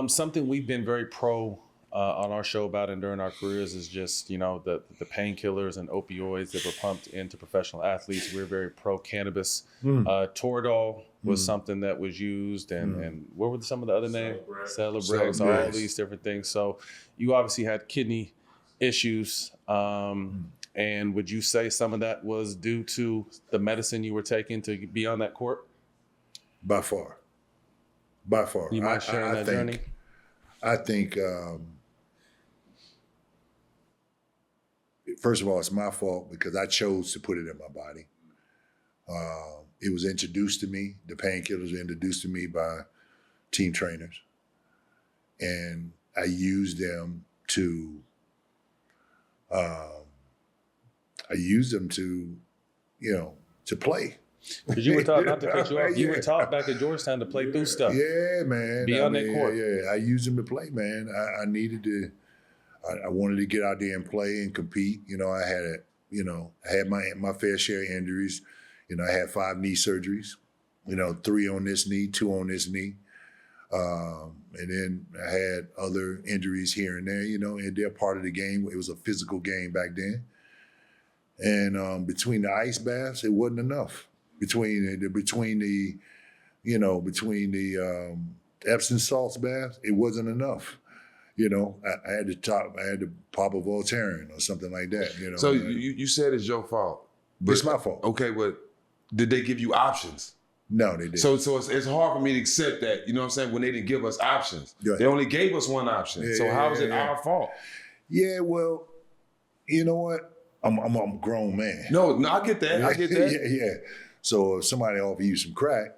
Something we've been very pro on our show about and during our careers is just, the painkillers and opioids that were pumped into professional athletes. We're very pro cannabis. Toradol was something that was used, and what were some of the other names? Celebrex, all these different things. So you obviously had kidney issues. And would you say some of that was due to the medicine you were taking to be on that court? By far. You mind sharing that journey? I think, first of all, it's my fault because I chose to put it in my body. It was introduced to me, the painkillers were introduced to me by team trainers. And I used them to, to play. Because you were taught, not to cut you off, you were taught back at Georgetown to play through stuff. Yeah, man. Be on that court. Yeah, I used them to play, man. I needed to, I wanted to get out there and play and compete. I had my fair share of injuries. I had 5 knee surgeries, 3 on this knee, 2 on this knee. And then I had other injuries here and there, and they're part of the game. It was a physical game back then. And between the ice baths, it wasn't enough. Between the Epsom salts baths, it wasn't enough. I had to pop a Voltaren or something like that. So you said it's your fault. It's my fault. Okay, but did they give you options? No, they didn't. So it's hard for me to accept that, when they didn't give us options. Right. They only gave us one option. How is it our fault? Yeah, well, you know what? I'm a grown man. No, I get that. I get that. Yeah. So if somebody offer you some crack,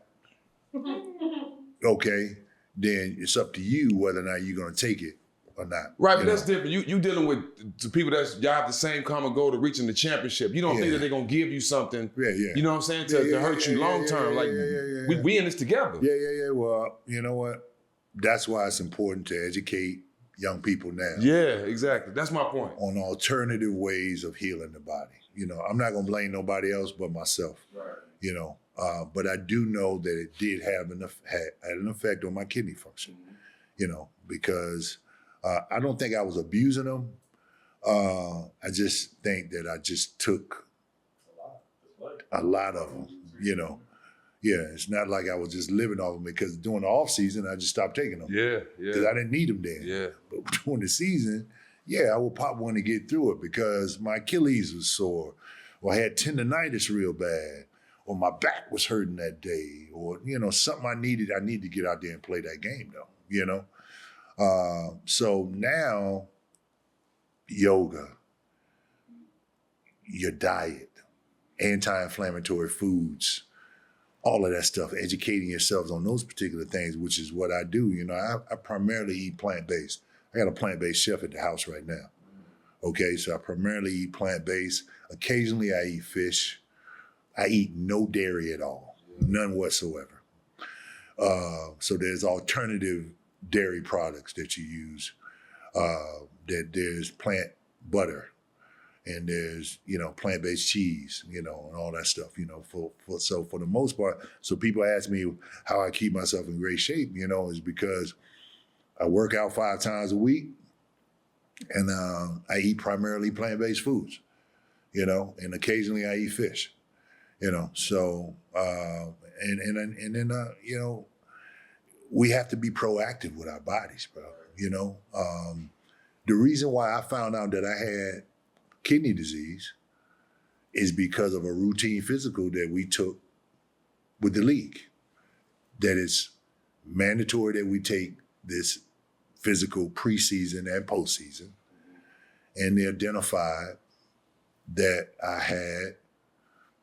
okay, then it's up to you whether or not you're gonna take it or not. Right, but that's different. You dealing with the people y'all have the same common goal to reaching the championship. You don't think that they're gonna give you something, you know what I'm saying, to hurt you long term. We in this together. Yeah. Well, you know what? That's why it's important to educate young people now. Yeah, exactly. That's my point. On alternative ways of healing the body. I'm not gonna blame nobody else but myself. Right. But I do know that it did have had an effect on my kidney function. Because I don't think I was abusing them. I just think that I just took a lot of them. Yeah, it's not like I was just living off them because during the off season I just stopped taking them. Yeah. Because I didn't need them then. Yeah. But during the season, I would pop one to get through it because my Achilles was sore, or I had tendonitis real bad, or my back was hurting that day, or something I needed to get out there and play that game though. So now, yoga, your diet, anti-inflammatory foods, all of that stuff, educating yourselves on those particular things, which is what I do. I primarily eat plant-based. I got a plant-based chef at the house right now. Okay, so I primarily eat plant-based. Occasionally I eat fish. I eat no dairy at all, none whatsoever. So there's alternative dairy products that you use. That there's plant butter, and there's plant-based cheese, and all that stuff. So for the most part, so people ask me how I keep myself in great shape. Is because I work out 5 times a week, and I eat primarily plant-based foods. And occasionally I eat fish. So and then we have to be proactive with our bodies, bro. The reason why I found out that I had kidney disease is because of a routine physical that we took with the league. That it's mandatory that we take this physical preseason and postseason. And they identified that I had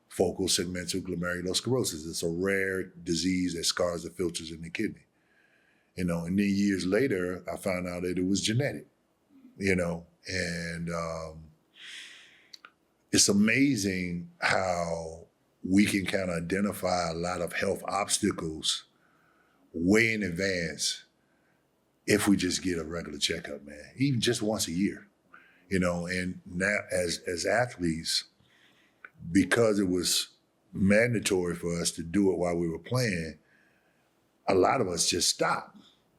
focal segmental glomerulosclerosis. It's a rare disease that scars the filters in the kidney. And then years later, I found out that it was genetic, and it's amazing how we can kind of identify a lot of health obstacles way in advance if we just get a regular checkup, man, even just once a year, and now as athletes, because it was mandatory for us to do it while we were playing, a lot of us just stopped.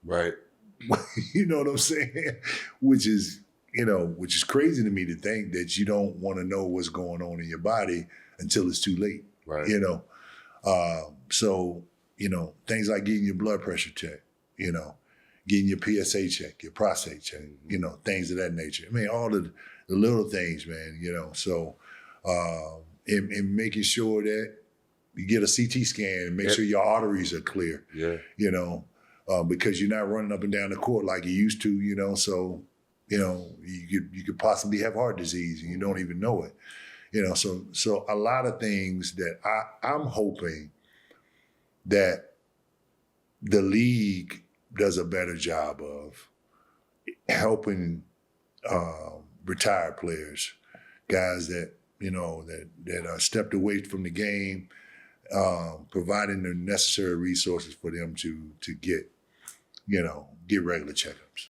Right. You know what I'm saying? Which is crazy to me to think that you don't want to know what's going on in your body until it's too late. Right. So, things like getting your blood pressure checked, getting your PSA checked, your prostate checked, things of that nature. I mean, all the little things, man, so and making sure that you get a CT scan and make sure your arteries are clear, because you're not running up and down the court like you used to, so, you could possibly have heart disease and you don't even know it. So a lot of things that I'm hoping that the league does a better job of helping retired players, guys that that are stepped away from the game, providing the necessary resources for them to get regular checkups.